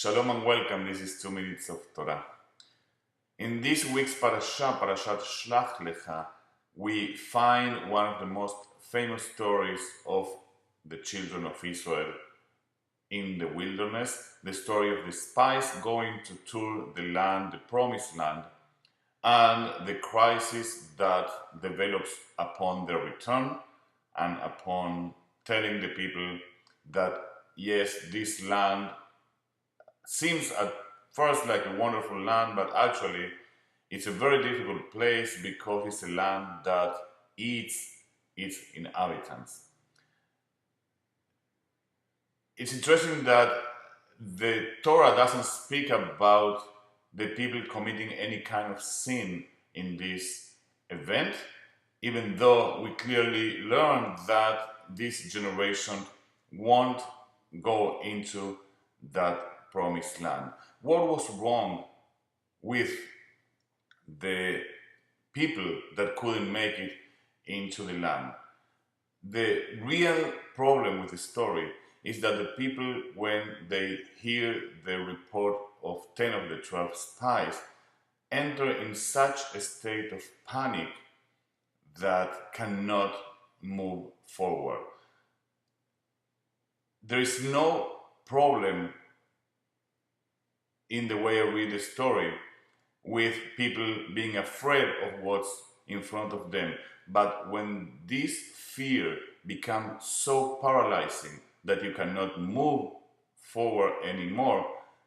Shalom and welcome. This is 2 Minutes of Torah. In this week's parasha, Parashat Sheleach Lecha, we find one of the most famous stories of the children of Israel in the wilderness, the story of the spies going to tour the land, the promised land, and the crisis that develops upon their return and upon telling the people that yes, this land seems at first like a wonderful land, but actually it's a very difficult place because it's a land that eats its inhabitants. It's interesting that the Torah doesn't speak about the people committing any kind of sin in this event, even though we clearly learn that this generation won't go into that promised land. What was wrong with the people that couldn't make it into the land? The real problem with the story is that the people, when they hear the report of 10 of the 12 spies, enter in such a state of panic that cannot move forward. There is no problem in the way I read the story with people being afraid of what's in front of them. But when this fear becomes so paralyzing that you cannot move forward anymore,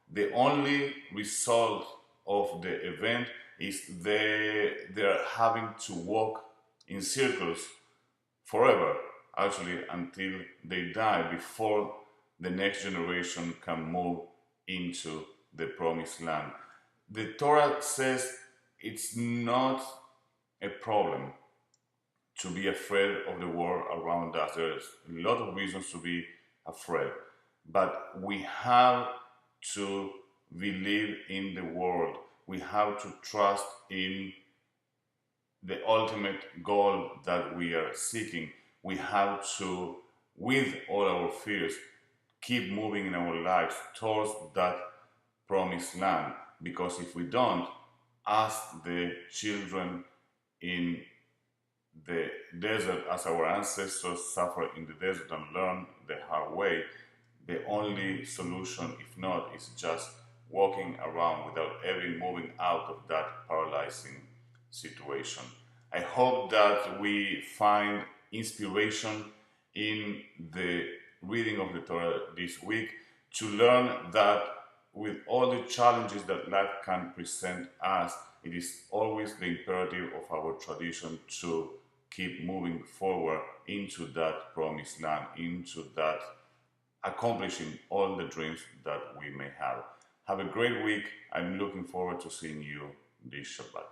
the only result of the event is they're having to walk in circles forever, actually, until they die, before the next generation can move into the promised land. The Torah says it's not a problem to be afraid of the world around us. There's a lot of reasons to be afraid, but we have to believe in the world. We have to trust in the ultimate goal that we are seeking. We have to, with all our fears, keep moving in our lives towards that promised land, because if we don't, as the children in the desert, as our ancestors suffered in the desert and learned the hard way, the only solution, if not, is just walking around without ever moving out of that paralyzing situation. I hope that we find inspiration in the reading of the Torah this week to learn that with all the challenges that life can present us, it is always the imperative of our tradition to keep moving forward into that promised land, into that accomplishing all the dreams that we may have. Have a great week. I'm looking forward to seeing you this Shabbat.